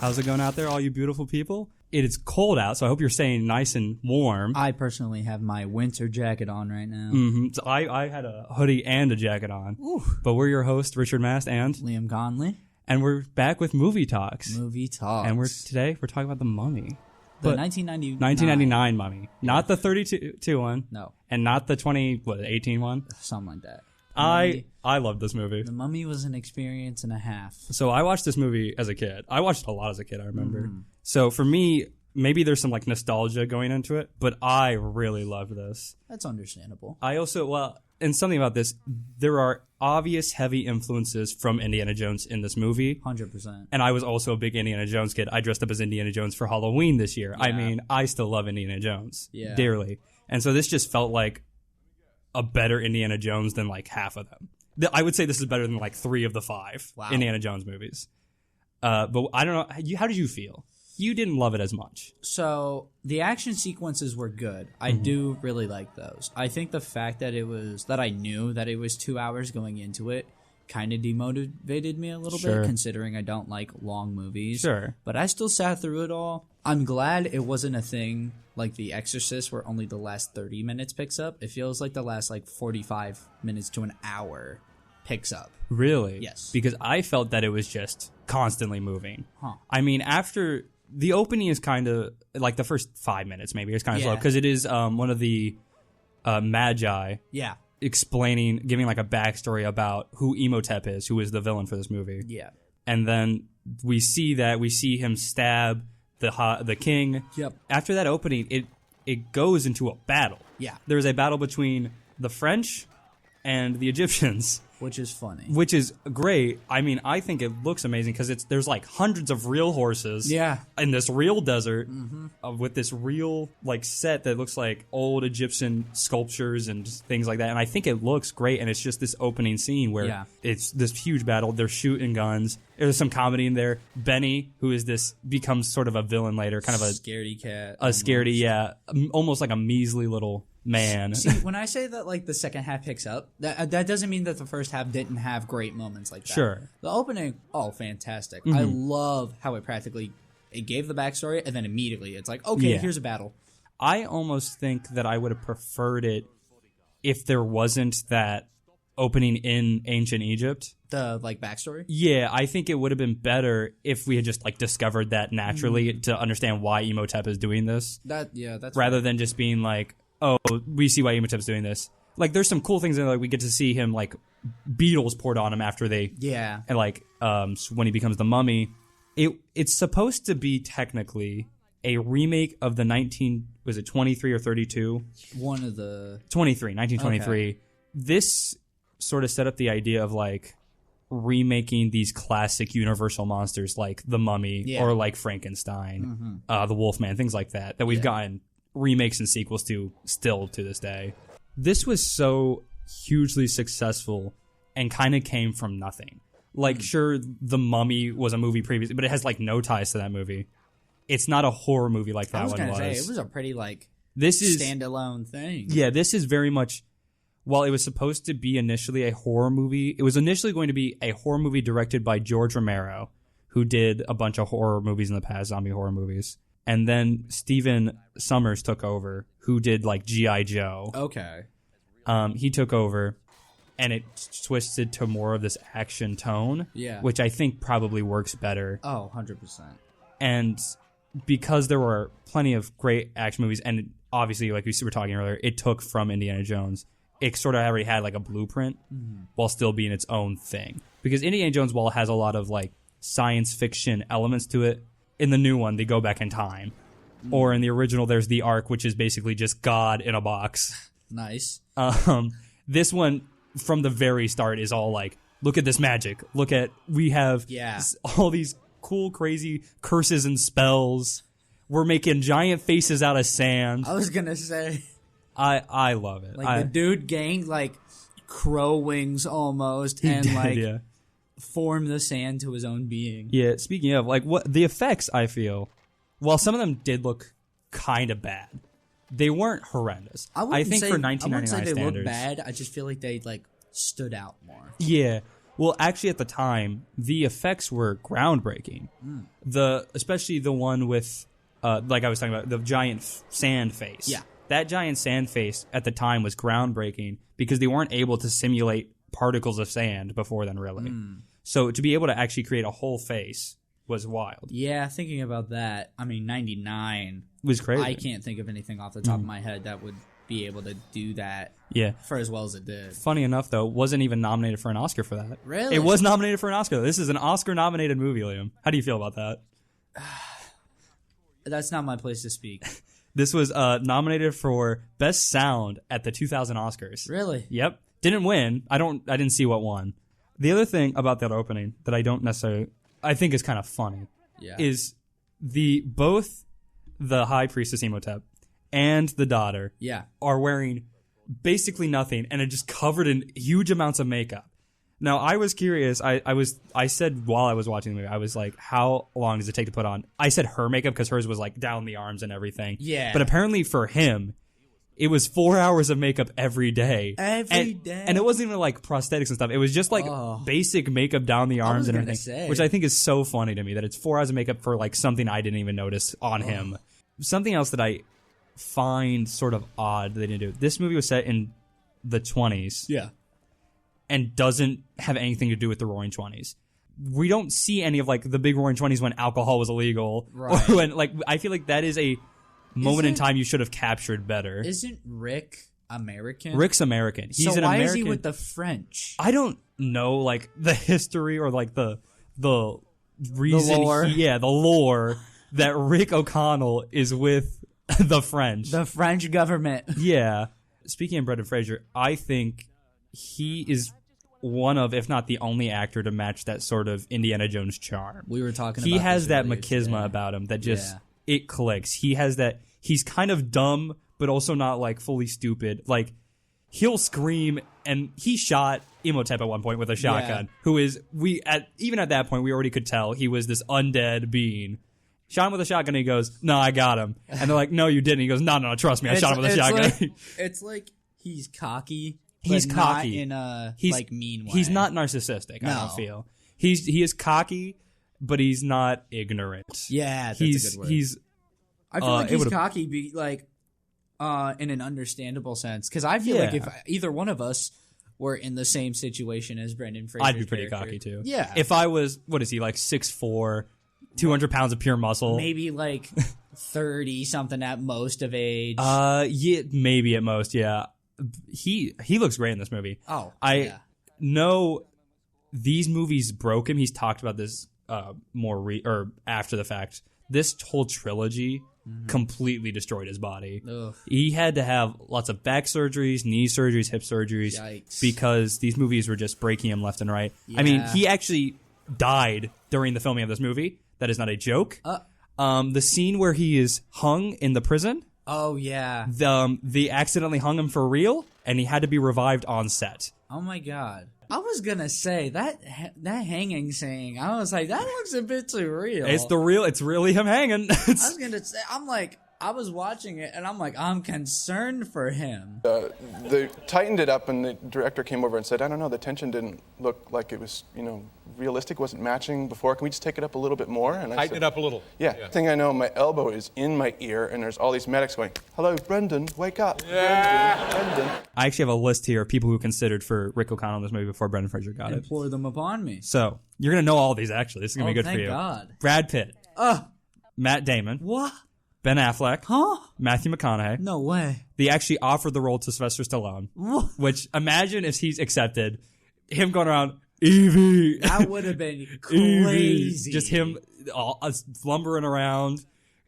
How's it going out there, all you beautiful people? It is cold out, so I hope you're staying nice and warm. I personally have my winter jacket on right now. So I had a hoodie and a jacket on. Ooh. But we're your hosts, Richard Mast and Liam Conley. And we're back with Movie Talks. Movie Talks. And today we're talking about The Mummy. The 1999. 1999 Mummy. Not the 32 one. No. And not the 18 one. Something like that. I love this movie. The Mummy was an experience and a half. So I watched this movie as a kid. I watched it a lot as a kid, I remember. So for me, maybe there's some like nostalgia going into it, but I really loved this. That's understandable. I also, and something about this, there are obvious heavy influences from Indiana Jones in this movie. 100%. And I was also a big Indiana Jones kid. I dressed up as Indiana Jones for Halloween this year. Yeah. I mean, I still love Indiana Jones dearly. And so this just felt like a better Indiana Jones than like half of them. I would say this is better than like 3 of the 5 Indiana Jones movies. But I don't know. How did you feel? You didn't love it as much. So the action sequences were good. I do really like those. I think the fact that I knew that it was 2 hours going into it kind of demotivated me a little bit, considering I don't like long movies. Sure. But I still sat through it all. I'm glad it wasn't a thing like The Exorcist where only the last 30 minutes picks up. It feels like the last 45 minutes to an hour picks up. Really? Yes. Because I felt that it was just constantly moving. Huh. I mean, after the opening is kind of like the first 5 minutes, maybe it's kind of slow because it is one of the Magi. Yeah. Giving like a backstory about who Imhotep is, who is the villain for this movie. Yeah. And then we see him stab the king. Yep. After that opening, it goes into a battle. Yeah. There's a battle between the French and the Egyptians. Which is funny. Which is great. I mean, I think it looks amazing because there's like hundreds of real horses. Yeah. In this real desert with this real like set that looks like old Egyptian sculptures and things like that. And I think it looks great. And it's just this opening scene where it's this huge battle. They're shooting guns. There's some comedy in there. Benny, who is becomes sort of a villain later, kind of a scaredy cat. A scaredy, yeah, almost like a measly little man. See, when I say that like the second half picks up, that doesn't mean that the first half didn't have great moments like that. Sure. The opening, fantastic. I love how it gave the backstory and then immediately it's like, okay, here's a battle. I almost think that I would have preferred it if there wasn't that opening in ancient Egypt. The backstory? Yeah, I think it would have been better if we had just discovered that naturally to understand why Imhotep is doing this. That's rather than just being like, oh, we see why Imhotep's doing this. Like, there's some cool things in there. Like, we get to see him, beetles poured on him after they... Yeah. And, when he becomes the mummy. It's supposed to be, technically, a remake of the 23 or 32? One of the... 1923. Okay. This sort of set up the idea of, remaking these classic Universal monsters like the Mummy or like Frankenstein, the Wolfman, things like that we've gotten remakes and sequels to still to this day. This was so hugely successful and kind of came from nothing. Sure, The Mummy was a movie previously, but it has no ties to that movie. It's not a horror movie like that one was. I was going to say, it was a pretty this is standalone thing. Yeah, this is very much... While it was supposed to be initially a horror movie, it was initially going to be a horror movie directed by George Romero, who did a bunch of horror movies in the past, zombie horror movies. And then Stephen Sommers took over, who did G.I. Joe. Okay. He took over, and it twisted to more of this action tone, which I think probably works better. Oh, 100%. And because there were plenty of great action movies, and obviously, like we were talking earlier, it took from Indiana Jones. It sort of already had a blueprint while still being its own thing. Because Indiana Jones, while it has a lot of science fiction elements to it, in the new one, they go back in time. Or in the original, there's the Ark, which is basically just God in a box. Nice. This one, from the very start, is all look at this magic. We have all these cool, crazy curses and spells. We're making giant faces out of sand. I was going to say... I love it. The dude gained crow wings almost and formed the sand to his own being. Yeah, speaking of what the effects, I feel, while some of them did look kind of bad, they weren't horrendous. I think for 1999 standards, I wouldn't say they standards, looked bad. I just feel like they stood out more. Yeah. Well, actually, at the time, the effects were groundbreaking. Especially the one with, like I was talking about, the giant sand face. Yeah. That giant sand face at the time was groundbreaking because they weren't able to simulate particles of sand before then, really. So to be able to actually create a whole face was wild. Yeah, thinking about that, I mean, 99 was crazy. I can't think of anything off the top of my head that would be able to do that for as well as it did. Funny enough, though, wasn't even nominated for an Oscar for that. Really? It was nominated for an Oscar. This is an Oscar-nominated movie, Liam. How do you feel about that? That's not my place to speak. This was nominated for Best Sound at the 2000 Oscars. Really? Yep. Didn't win. I didn't see what won. The other thing about that opening that I don't necessarily, I think is kind of funny, is both the High Priestess Imhotep and the daughter are wearing basically nothing and are just covered in huge amounts of makeup. Now, I was curious. I said while I was watching the movie, I was like, how long does it take to put on? I said her makeup because hers was like down the arms and everything. Yeah. But apparently for him, it was 4 hours of makeup every day. Every day. And it wasn't even like prosthetics and stuff. It was just like basic makeup down the arms and everything. Which I think is so funny to me that it's 4 hours of makeup for like something I didn't even notice on him. Something else that I find sort of odd they didn't do. This movie was set in the 20s. Yeah. And doesn't have anything to do with the Roaring 20s. We don't see any of like the big Roaring 20s when alcohol was illegal. Right. Or when like I feel like that is a moment in time you should have captured better. Isn't Rick American? Rick's American. He's so an why American. is he with the French? I don't know like the history or like the reason the lore that Rick O'Connell is with the French. The French government. Yeah. Speaking of Brendan Fraser, I think he is one of, if not the only actor to match that sort of Indiana Jones charm. We were talking about he has that machismo today. About him that just, it clicks. He has that, he's kind of dumb, but also not like fully stupid. Like, he'll scream, and he shot Imhotep at one point with a shotgun, who is, even at that point, we already could tell he was this undead being. Shot him with a shotgun, and he goes, no, I got him. And they're like, no, you didn't. He goes, no, trust me, I shot him with a shotgun. It's like he's cocky. He's cocky in a mean way. He's not narcissistic. No. I don't feel he is cocky, but he's not ignorant. Yeah, that's a good word. I feel like he's cocky, in an understandable sense. Because I feel like if either one of us were in the same situation as Brendan Fraser, I'd be pretty cocky too. Yeah, if I was, what is he like 6'4", 200 pounds of pure muscle, maybe like 30 something at most of age. Yeah, maybe at most. Yeah. He looks great in this movie. I know these movies broke him. He's talked about this or after the fact. This whole trilogy completely destroyed his body. Ugh. He had to have lots of back surgeries, knee surgeries, hip surgeries. Yikes. Because these movies were just breaking him left and right. Yeah. I mean, he actually died during the filming of this movie. That is not a joke. The scene where he is hung in the prison. Oh, yeah. They accidentally hung him for real, and he had to be revived on set. Oh, my God. I was going to say, that hanging scene, I was like, that looks a bit too real. It's really him hanging. I was going to say, I was watching it, and I'm like, I'm concerned for him. They tightened it up, and the director came over and said, I don't know, the tension didn't look like it was, realistic, wasn't matching before. Can we just take it up a little bit more? And Tighten it up a little. Yeah. Thing I know, my elbow is in my ear, and there's all these medics going, hello, Brendan, wake up. Yeah. Brendan. I actually have a list here of people who considered for Rick O'Connell in this movie before Brendan Fraser got it. Implore them upon me. So, you're going to know all of these, actually. This is going to be good for you. Thank God. Brad Pitt. Matt Damon. What? Ben Affleck. Huh? Matthew McConaughey. No way. They actually offered the role to Sylvester Stallone. What? Which, imagine if he's accepted, him going around, Evie. That would have been crazy. Evie. Just him lumbering around,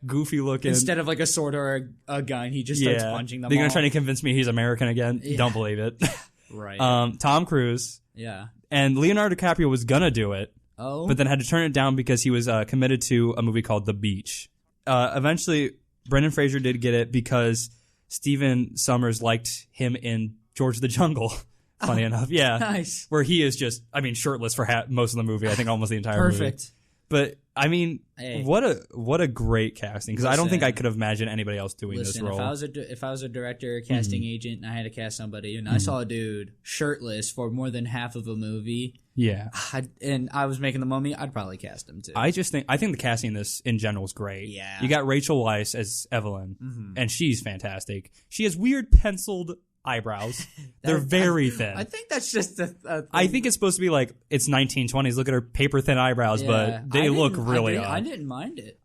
goofy looking. Instead of like a sword or a gun, he just starts punching them. They're going to try to convince me he's American again. Yeah. Don't believe it. Right. Tom Cruise. Yeah. And Leonardo DiCaprio was going to do it. Oh. But then had to turn it down because he was committed to a movie called The Beach. Eventually, Brendan Fraser did get it because Stephen Sommers liked him in George of the Jungle. Funny enough, yeah. Nice. Where he is just, shirtless for most of the movie. I think almost the entire movie. Perfect. But, what a great casting. Because I don't think I could have imagined anybody else doing this role. If I was a director, casting agent, and I had to cast somebody, and I saw a dude shirtless for more than half of a movie, Yeah. And I was making the Mummy, I'd probably cast him too. I think the casting in this in general is great. Yeah. You got Rachel Weisz as Evelyn, and she's fantastic. She has weird penciled eyebrows. They're very thin. I think that's just a thing. I think it's supposed to be like it's 1920s. Look at her paper thin eyebrows, but they look really odd. I didn't mind it.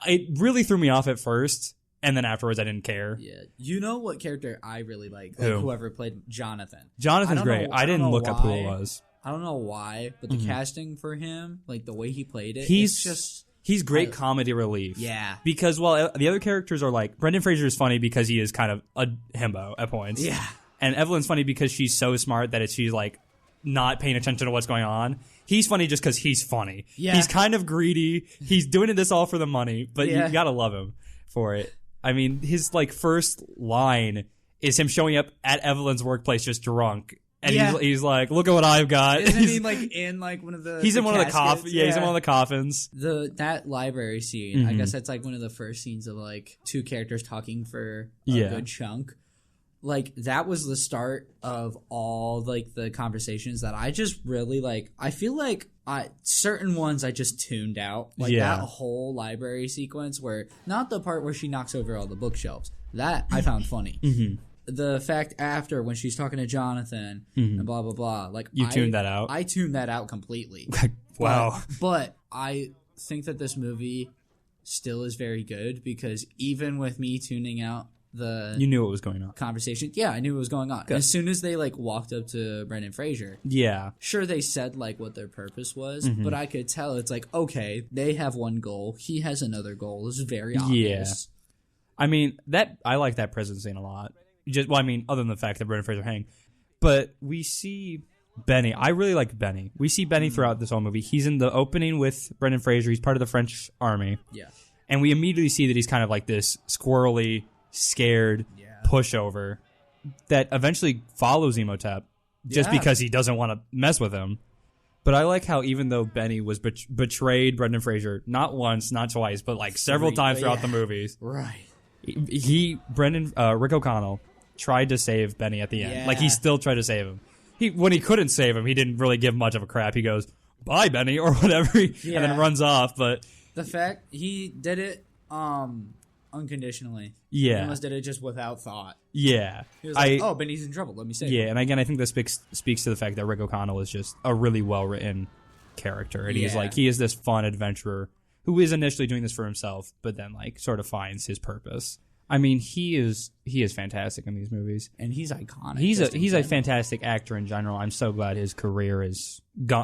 It really threw me off at first, and then afterwards I didn't care. Yeah. You know what character I really like? Who? Whoever played Jonathan. Jonathan's great. I didn't look up who it was. I don't know why, but the casting for him, like the way he played it, he's great comedy relief. Yeah. Because while the other characters are like Brendan Fraser is funny because he is kind of a himbo at points. Yeah. And Evelyn's funny because she's so smart that she's like not paying attention to what's going on. He's funny just because he's funny. Yeah. He's kind of greedy. He's doing this all for the money, but you gotta love him for it. I mean, his like first line is him showing up at Evelyn's workplace just drunk. And he's like, look at what I've got. Isn't he like in like one of the He's in one caskets? of the coffins. Yeah, he's in one of the coffins. That library scene, I guess that's like one of the first scenes of like two characters talking for a good chunk. Like that was the start of all like the conversations that I just really like. I feel like certain ones I just tuned out. Like that whole library sequence where not the part where she knocks over all the bookshelves. That I found funny. The fact after when she's talking to Jonathan and blah blah blah, like you tuned that out. I tuned that out completely. Wow. But I think that this movie still is very good because even with me tuning out you knew what was going on. Conversation. Yeah, I knew what was going on. As soon as they like walked up to Brendan Fraser. Yeah. Sure, they said like what their purpose was, but I could tell it's like, okay, they have one goal. He has another goal. It's very obvious. Yeah. I mean, I like that prison scene a lot. Other than the fact that Brendan Fraser hang. But we see Benny. I really like Benny. We see Benny throughout this whole movie. He's in the opening with Brendan Fraser. He's part of the French army. Yeah. And we immediately see that he's kind of like this squirrely, scared pushover that eventually follows Imhotep just because he doesn't want to mess with him. But I like how even though Benny was betrayed Brendan Fraser not once, not twice, but like several times throughout the movies. Right. Rick O'Connell tried to save Benny at the end. Yeah. Like he still tried to save him. When he couldn't save him, he didn't really give much of a crap. He goes, "Bye, Benny," or whatever, and then runs off. But the fact he did it unconditionally. Yeah. He almost did it just without thought. Yeah. He was like, Benny's in trouble. Let me save him. Yeah, and again, I think this speaks to the fact that Rick O'Connell is just a really well-written character. And he is this fun adventurer who is initially doing this for himself, but then like sort of finds his purpose. I mean, he is fantastic in these movies, and he's iconic. He's a fantastic actor in general. I'm so glad his career has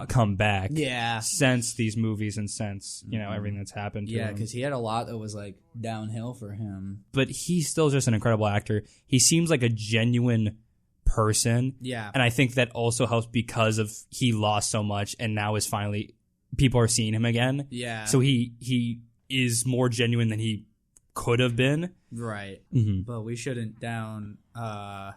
come back. Yeah, since these movies and since everything that's happened to him. Yeah, because he had a lot that was like downhill for him. But he's still just an incredible actor. He seems like a genuine person. Yeah, and I think that also helps because of he lost so much, and now is finally people are seeing him again. Yeah, so he is more genuine than he could have been. Right. But we shouldn't downplay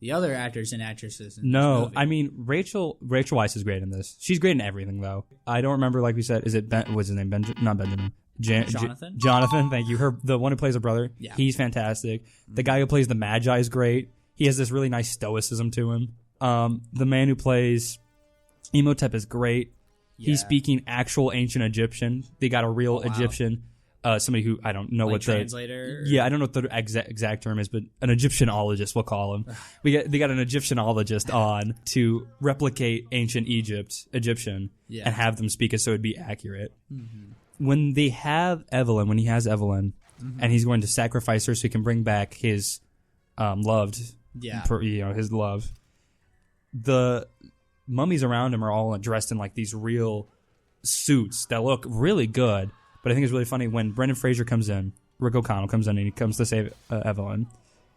the other actors and actresses in this movie. I mean Rachel Weisz is great in this. She's great in everything though. I don't remember, like we said, what's his name? Not Benjamin. Jonathan? Jonathan, thank you. The one who plays her brother. Yeah. He's fantastic. The guy who plays the Magi is great. He has this really nice stoicism to him. The man who plays Imhotep is great. Yeah. He's speaking actual ancient Egyptian. They got a real Egyptian. Somebody who I don't know like what the translator. Yeah, I don't know what the exact term is, but an Egyptianologist, we'll call him. They got an Egyptianologist on to replicate ancient Egyptian, and have them speak it so it'd be accurate. When he has Evelyn, and he's going to sacrifice her so he can bring back his loved, his love. The mummies around him are all dressed in like these real suits that look really good. But I think it's really funny when Brendan Fraser comes in, Rick O'Connell comes in, and he comes to save Evelyn.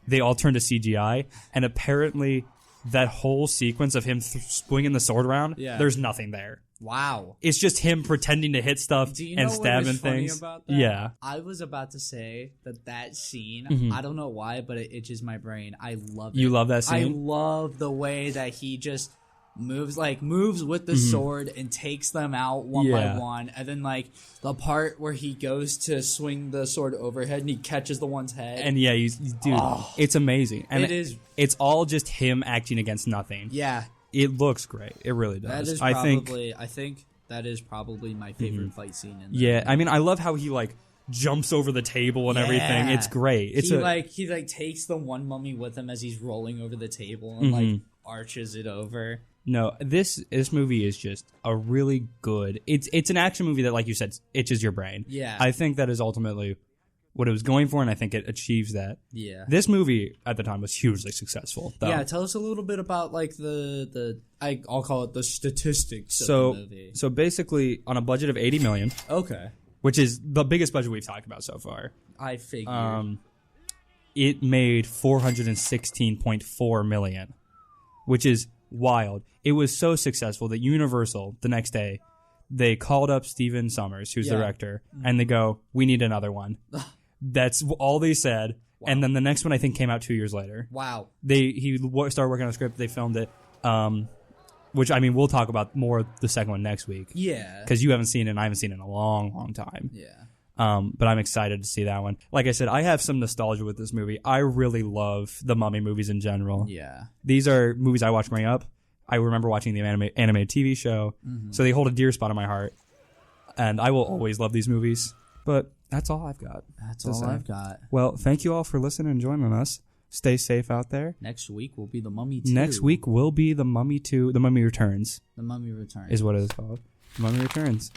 They all turn to CGI, and apparently that whole sequence of him swinging the sword around, there's nothing there. Wow. It's just him pretending to hit stuff and stabbing things. About that? Yeah. I was about to say that scene, I don't know why, but it itches my brain. I love it. You love that scene? I love the way that he just moves with the sword and takes them out one by one, and then like the part where he goes to swing the sword overhead and he catches the one's head, and it's amazing, and it's all just him acting against nothing. It looks great. It really does. That is probably, I think that is probably my favorite fight scene in there. Yeah, I mean, I love how he like jumps over the table and everything. It's great. He takes the one mummy with him as he's rolling over the table and like arches it over. No, this movie is just a really good. It's an action movie that, like you said, itches your brain. Yeah, I think that is ultimately what it was going for, and I think it achieves that. Yeah, this movie at the time was hugely successful. Though. Yeah, tell us a little bit about like I'll call it the statistics of the movie. So basically, on a budget of $80 million. Okay. Which is the biggest budget we've talked about so far. I figured. It made $416.4 million, which is wild. It was so successful that Universal, the next day, they called up Stephen Sommers, who's the director, and they go, "We need another one." That's all they said. Wow. And then the next one, I think, came out 2 years later. Wow. He started working on a script. They filmed it. Which, I mean, we'll talk about more the second one next week. Yeah. Because you haven't seen it and I haven't seen it in a long, long time. Yeah. But I'm excited to see that one. Like I said, I have some nostalgia with this movie. I really love the Mummy movies in general. Yeah. These are movies I watched growing up. I remember watching the animated TV show. Mm-hmm. So they hold a dear spot in my heart. And I will always love these movies. But that's all I've got. That's all I've got. Well, thank you all for listening and joining us. Stay safe out there. Next week will be The Mummy 2. Next week will be The Mummy 2. The Mummy Returns. The Mummy Returns. Is what it is called. The Mummy Returns.